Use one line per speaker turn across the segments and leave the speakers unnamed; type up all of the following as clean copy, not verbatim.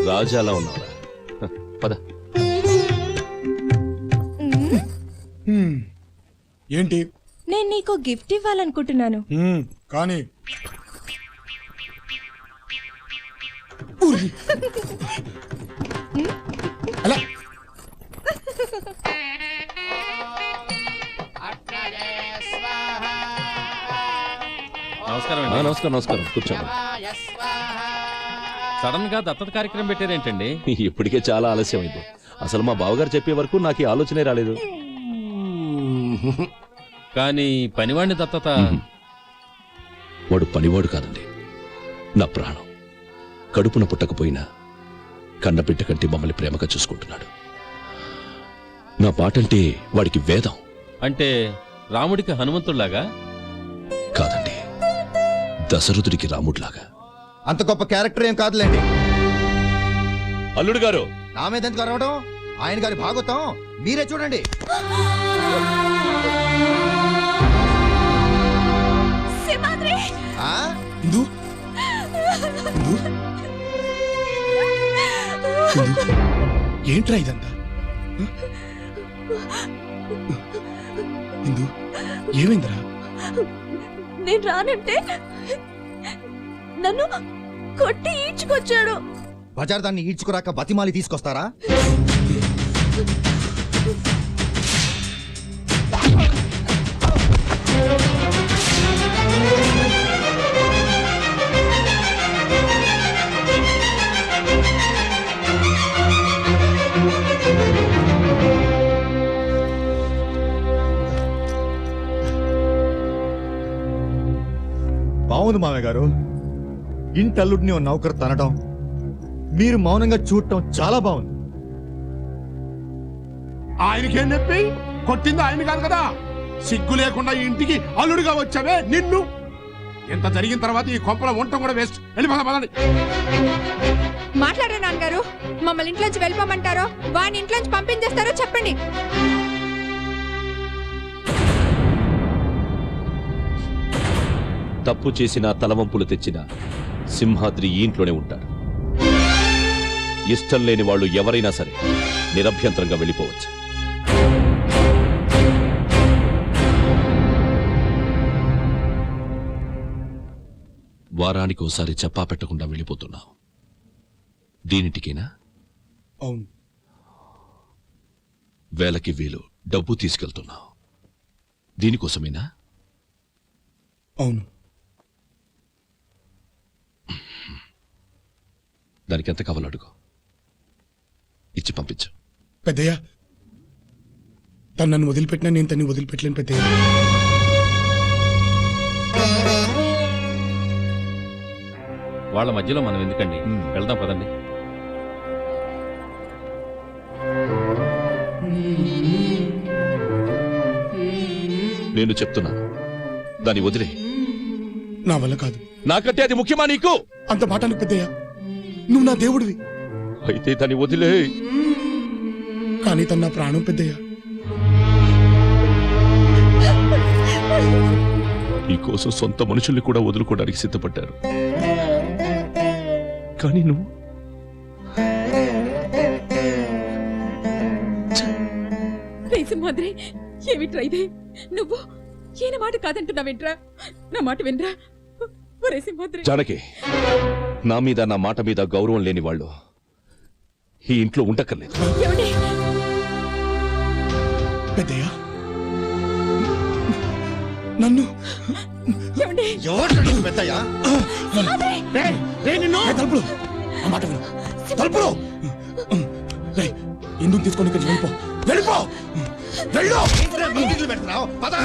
రాజాలా ఉన్నావురా. పద.
ఏంటి?
నేను నీకు గిఫ్ట్ ఇవ్వాలనుకుంటున్నాను.
కానీ అలా
నమస్కారం కూర్చోండి.
సడన్ గా దత్తత కార్యక్రమం పెట్టారేంటండి?
ఇప్పటికే చాలా ఆలస్యమైంది. అసలు మా బావగారు చెప్పే వరకు నాకు ఈ ఆలోచనే రాలేదు.
కానీ పనివాడిని దత్తత
వాడు పనివాడు కాదండి, నా ప్రాణం. కడుపున పుట్టకపోయినా కన్నబిడ్డ కంటే మమ్మల్ని ప్రేమగా చూసుకుంటున్నాడు. నా పాటంటే వాడికి వేదం.
అంటే రాముడికి హనుమంతుడిలాగా?
కాదండి, దశరథుడికి రాముడిలాగా.
అంత గొప్ప క్యారెక్టర్ ఏం కాదులేండి.
అల్లుడు గారు,
నా మీద ఎందుకు అరవడం? ఆయన గారి భాగవతం మీరే చూడండి. ఆ?
ఇందు? ఇందు? ఇందు? ఏంట్రా ఇదంతా? ఇందు ఏమైందిరా?
నేను రానంటే నన్ను కొట్టి ఈడ్చుకొచ్చాడు.
బజార్ దాన్ని ఈడ్చుకురాక బతిమాలి తీసుకొస్తారా? బాగుంది మామయ్య గారు. ఇంటల్లుడిని ఓ నౌకరు తనడం, మీరు మౌనంగా చూడటం చాలా బాగుంది.
ఆయనకేం చెప్పి కొట్టింది ఆయన కాదు కదా. సిగ్గు లేకుండా ఈ ఇంటికి అల్లుడిగా వచ్చావే నిన్ను. ఎంత జరిగిన తర్వాత ఈ కొంపల వంట కూడా వేస్ట్. వెళ్ళిపోదాం.
మాట్లాడరా నాన్నగారు? మమ్మల్ని ఇంట్లోంచి వెళ్ళిపోమంటారో వాడిని ఇంట్లోంచి పంపించేస్తారో చెప్పండి.
తప్పు చేసిన తలవంపులు తెచ్చిన సింహాద్రి ఈ ఇంట్లోనే ఉంటాడు. ఇష్టం లేని వాళ్ళు ఎవరైనా సరే నిరభ్యంతరంగా వెళ్ళిపోవచ్చు. వారానికి ఒకసారి చెప్పా పెట్టకుండా వెళ్ళిపోతున్నావు. దీనిటికేనా?
అవును.
వేలకి వేలు డబ్బు తీసుకెళ్తున్నావు. దీనికోసమేనా?
అవును.
దానికి ఎంత కావాలో అడుగు, ఇచ్చి పంపించు.
పెద్దయ్య, తను నన్ను వదిలిపెట్టినా నేను తన్ని వదిలిపెట్టలేను పెద్దయ్య.
వాళ్ళ మధ్యలో మనం ఎందుకండి? వెళ్దాం పదండి.
నేను చెప్తున్నాను, దాన్ని వదిలే.
నా వల్ల కాదు.
నాకంటే అది ముఖ్యమా నీకు?
అంత మాట అనకు పెద్దయ్య. నువ్వు నా దేవుడివి.
అయితే దాన్ని వదిలే.
కానీ తన నా ప్రాణం పెద్దయ్య.
నీకోసం సొంత మనుషుల్ని కూడా వదులుకోవడానికి సిద్ధపడ్డారు. కానీ నువ్వు
సింహాద్రి, ఏమిట్రా ఇదే? నువ్వు ఈయన మాట కాదంటున్నావేంట్రా? నా మాట వినరా సింహాద్రి.
జానకి, నా మీద నా మాట మీద గౌరవం లేని వాళ్ళు ఈ ఇంట్లో ఉండక్కర్లేదు.
పెద్దయ్య, నన్ను
పెద్దయ్యా
తలుపులు ఆ మాట విను. తలుపులు ఎందుకు తీసుకొని ఇక్కడికి వెళ్ళిపో. వెళ్ళిపో. వెళ్ళు.
పెడుతున్నావు పద.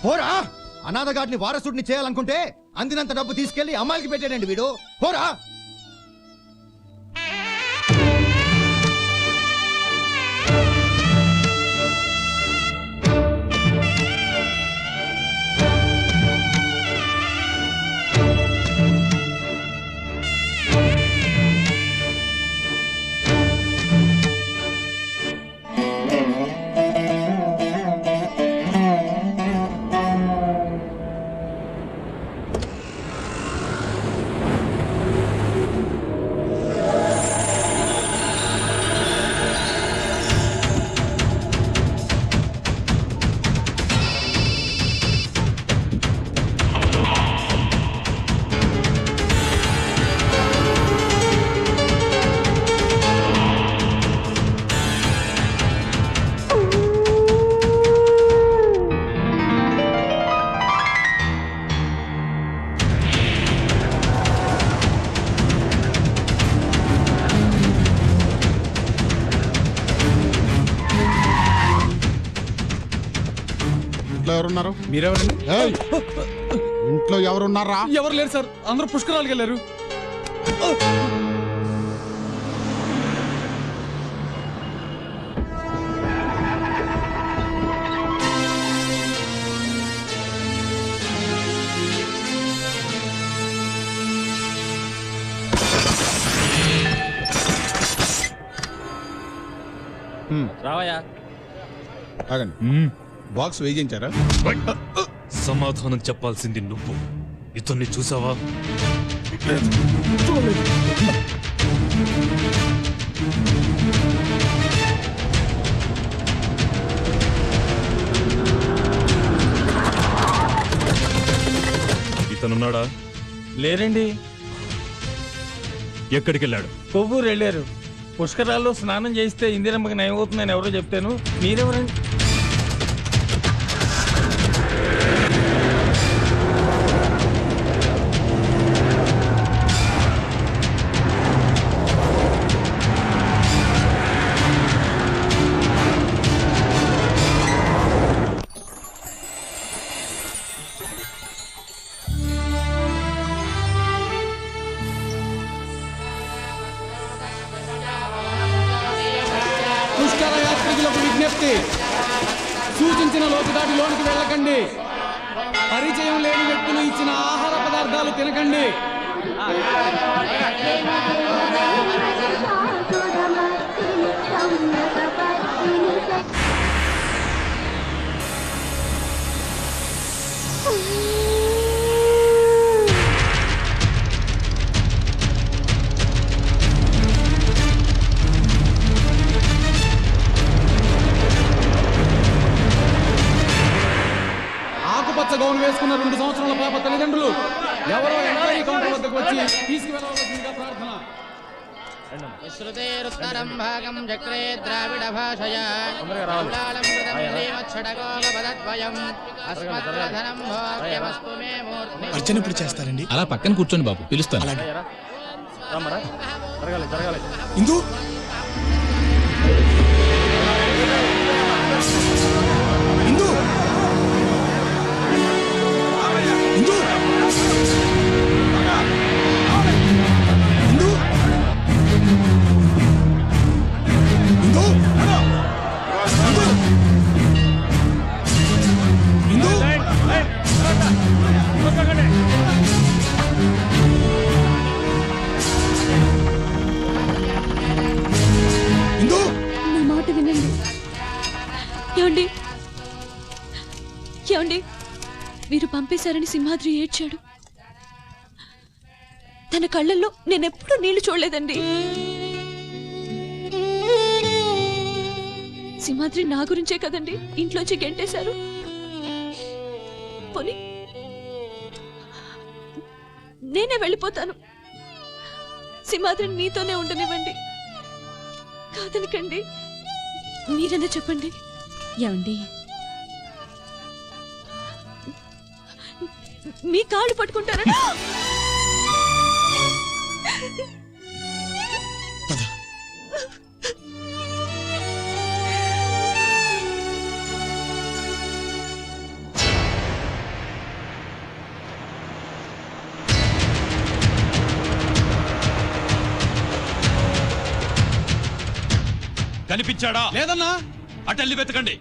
పోరా, అనాథగాడిని వారసుడిని చేయాలనుకుంటే అందినంత డబ్బు తీసుకెళ్లి అమ్మాయికి పెట్టాడండి వీడు. పోరా.
ఎవరున్నారు?
మీరెవరండి?
ఏయ్! ఇంట్లో ఎవరున్నారా?
ఎవరు లేరు సార్, అందరూ పుష్కరాలకు వెళ్ళారు.
రావయ్యా.
ఆగండి, బాక్స్ వేయించారా?
సమాధానం చెప్పాల్సింది నువ్వు. ఇతన్ని చూసావా? ఇతనున్నాడా?
లేరండి,
ఎక్కడికి వెళ్ళాడు?
కొవ్వూరు వెళ్ళారు. పుష్కరాల్లో స్నానం చేస్తే ఇందిరమ్మకి నయమవుతుందని ఎవరో చెప్తాను. మీరెవరండి?
పుష్కర యాత్రికులకు విజ్ఞప్తి, సూచించిన లోతుదాటి లోనికి వెళ్ళకండి. పరిచయం లేని వ్యక్తులు ఇచ్చిన ఆహార పదార్థాలు తినకండి. ఆకుపచ్చ గౌన్ వేసుకున్న 2 సంవత్సరాల పాప తల్లిదండ్రులు ఎవరో ఎంట్రీ కౌంటర్ వద్దకు వచ్చి తీసుకువెళ్ళవలసిందిగా ప్రార్థన.
విశ్రుతేరుత్తరం భాగం చక్రే ద్రావిడ భాషయా కౌలాలం కృతం శ్రీమచ్చడగోపదద్వయం అస్మద్రధనం భోగ్యమస్తు మే మూర్తి.
అర్చన ఇప్పుడు చేస్తారండి.
అలా పక్కన కూర్చోండి బాబు, పిలుస్తాను.
ఇందు ఇందు ఇందు ఇందు ఇందు ఇందు ఇందు
నా మాట వినండి. ఏమండి ఏమండి, మీరు పంపేశారని సింహాద్రి ఏడ్చాడు. తన కళ్ళల్లో నేనెప్పుడూ నీళ్లు చూడలేదండి. సింహాద్రి నా గురించే కదండి ఇంట్లోంచి గెంటేశారు. పోనీ నేనే వెళ్ళిపోతాను. సింహాద్రిని మీతోనే ఉండనివ్వండి. కాదనకండి. మీరన్నా చెప్పండి. ఏమండి, మీ కాళ్ళు పట్టుకుంటారా?
కనిపించాడా?
లేదన్నా.
అటెళ్ళి వెతకండి.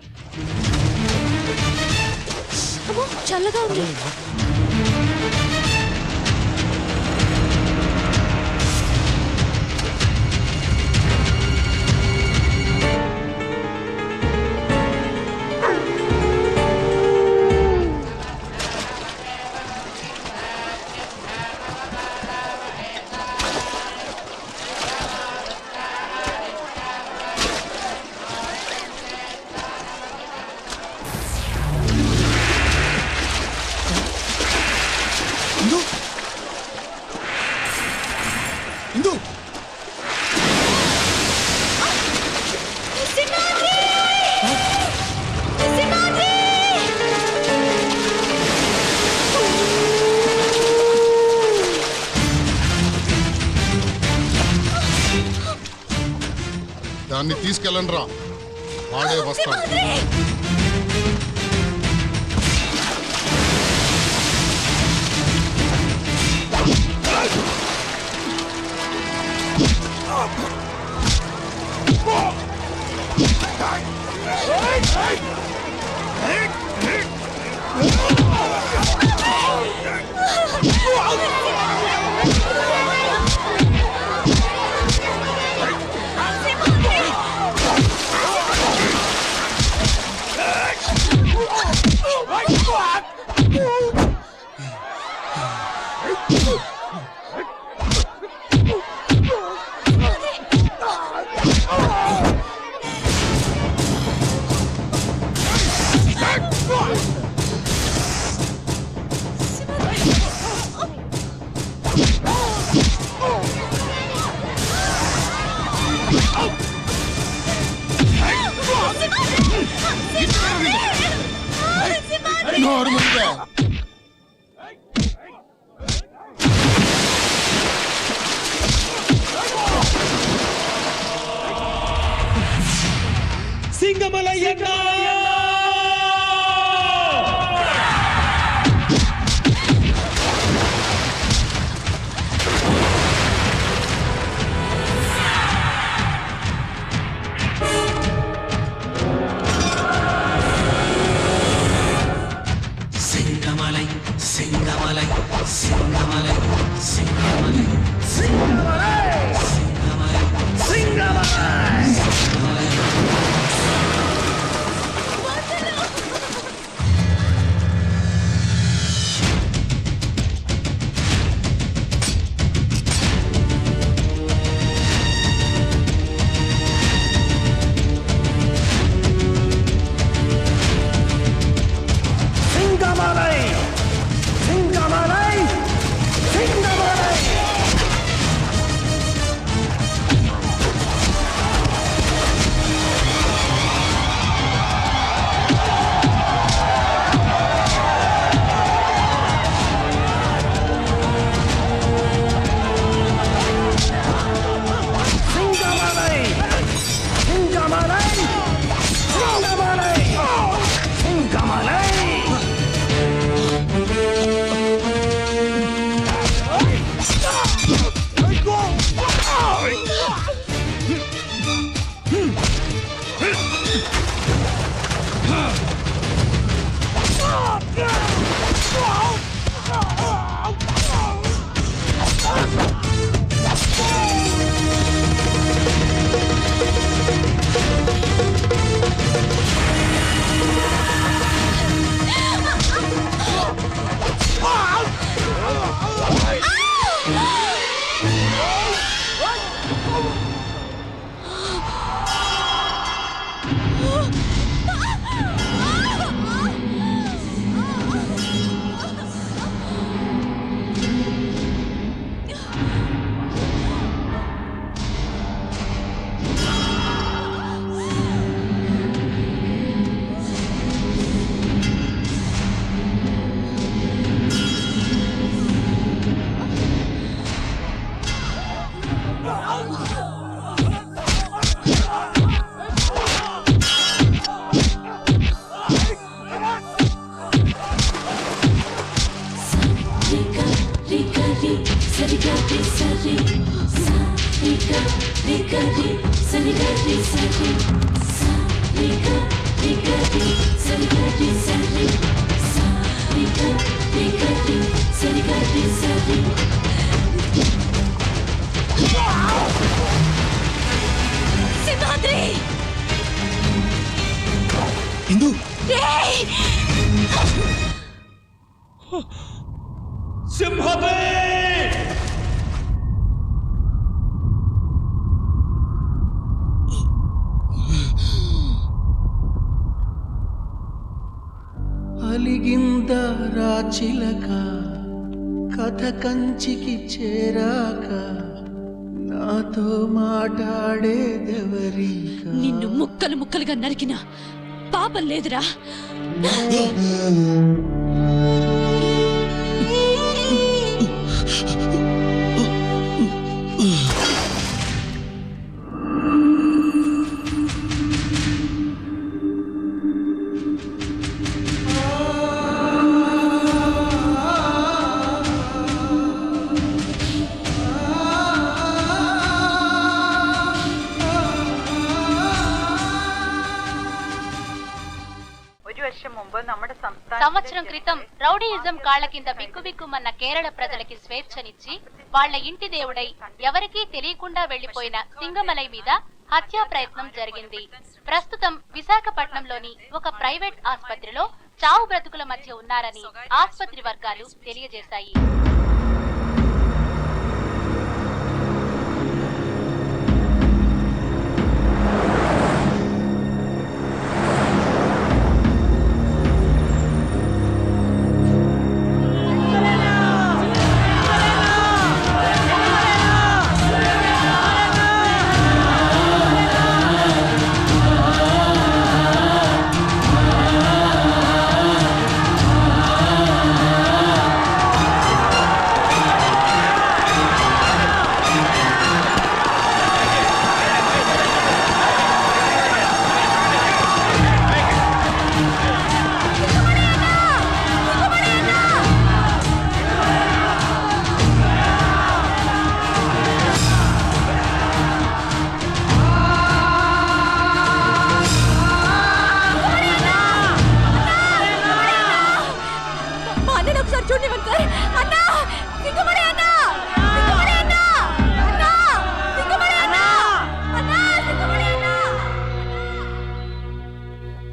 అమ్మో, చల్లగా ఉంది.
ఇందు ఇందు
దాన్ని తీసుకెళ్ళండి రా, వాడే వస్తాడు. నోరు ముందే.
ఇందు
అలిగింద రాచిలక కథ కంచికి చేరాక నాతో మాట్లాడేదెవరిక
నిన్ను ముక్కలు ముక్కలుగా నరికిన పాపం లేదురా.
సంవత్సరం క్రితం రౌడీయిజం కాళ్ల కింద బిక్కుబిక్కుమన్న కేరళ ప్రజలకి స్వేచ్ఛనిచ్చి వాళ్ల ఇంటి దేవుడై ఎవరికీ తెలియకుండా వెళ్లిపోయిన సింగమలై మీద హత్యా ప్రయత్నం జరిగింది. ప్రస్తుతం విశాఖపట్నంలోని ఒక ప్రైవేట్ ఆసుపత్రిలో చావు బ్రతుకుల మధ్య ఉన్నారని ఆసుపత్రి వర్గాలు తెలియజేశాయి.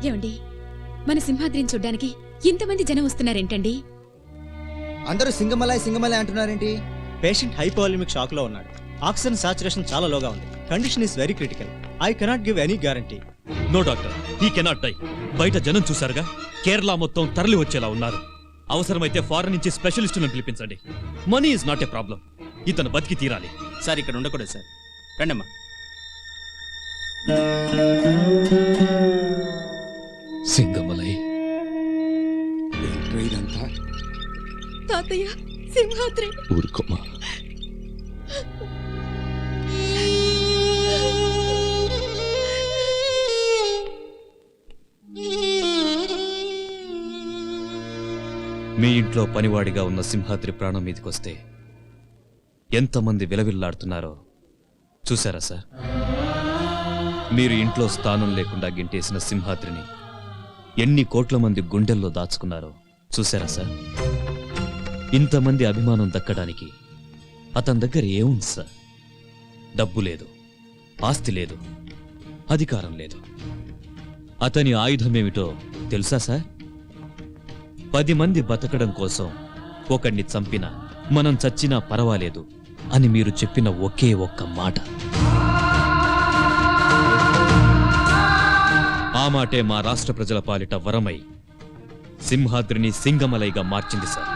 ఏమండి, మన సింహాద్రిని చూడ్డానికి ఇంతమంది జనం వస్తున్నారేంటండి?
అందరూ సింగమలై సింగమలై అంటున్నారేంటి? పేషెంట్ హైపోవాల్యూమిక్ షాక్ లో ఉన్నాడు. ఆక్సిజన్ సాచురేషన్ చాలా లోగా ఉంది. Condition is very critical. I cannot give any guarantee.
No doctor, he cannot die. బయట జనం చూసారుగా, కేరళ మొత్తం తరలి వచ్చేలా ఉన్నారు. అవసరమైతే ఫారెన్ నుంచి స్పెషలిస్టులను పిలిపించండి. Money is not a problem. ఇతను బతికి తీరాలి.
సార్ ఇక్కడ ఉండకూడదు సార్. రండమ్మా.
సింగమలై
ఇదంతా
తాతయ్య, సింహాద్రి.
ఊరుకోమా. మీ ఇంట్లో పనివాడిగా ఉన్న సింహాద్రి ప్రాణం మీదకొస్తే ఎంతమంది విలవిల్లాడుతున్నారో చూసారా సార్? మీరు ఇంట్లో స్థానం లేకుండా గింటేసిన సింహాద్రిని ఎన్ని కోట్ల మంది గుండెల్లో దాచుకున్నారో చూసారా సార్? ఇంతమంది అభిమానం దక్కడానికి అతని దగ్గర ఏముంది సార్? డబ్బు లేదు, ఆస్తి లేదు, అధికారం లేదు. అతని ఆయుధమేమిటో తెలుసా సార్? 10 మంది బతకడం కోసం ఒకడిని చంపినా మనం చచ్చినా పర్వాలేదు అని మీరు చెప్పిన ఒకే ఒక్క మాట. ఆ మాటే మా రాష్ట్ర ప్రజల పాలిట వరమై సింహాద్రిని సింగమలైగా మార్చింది సార్.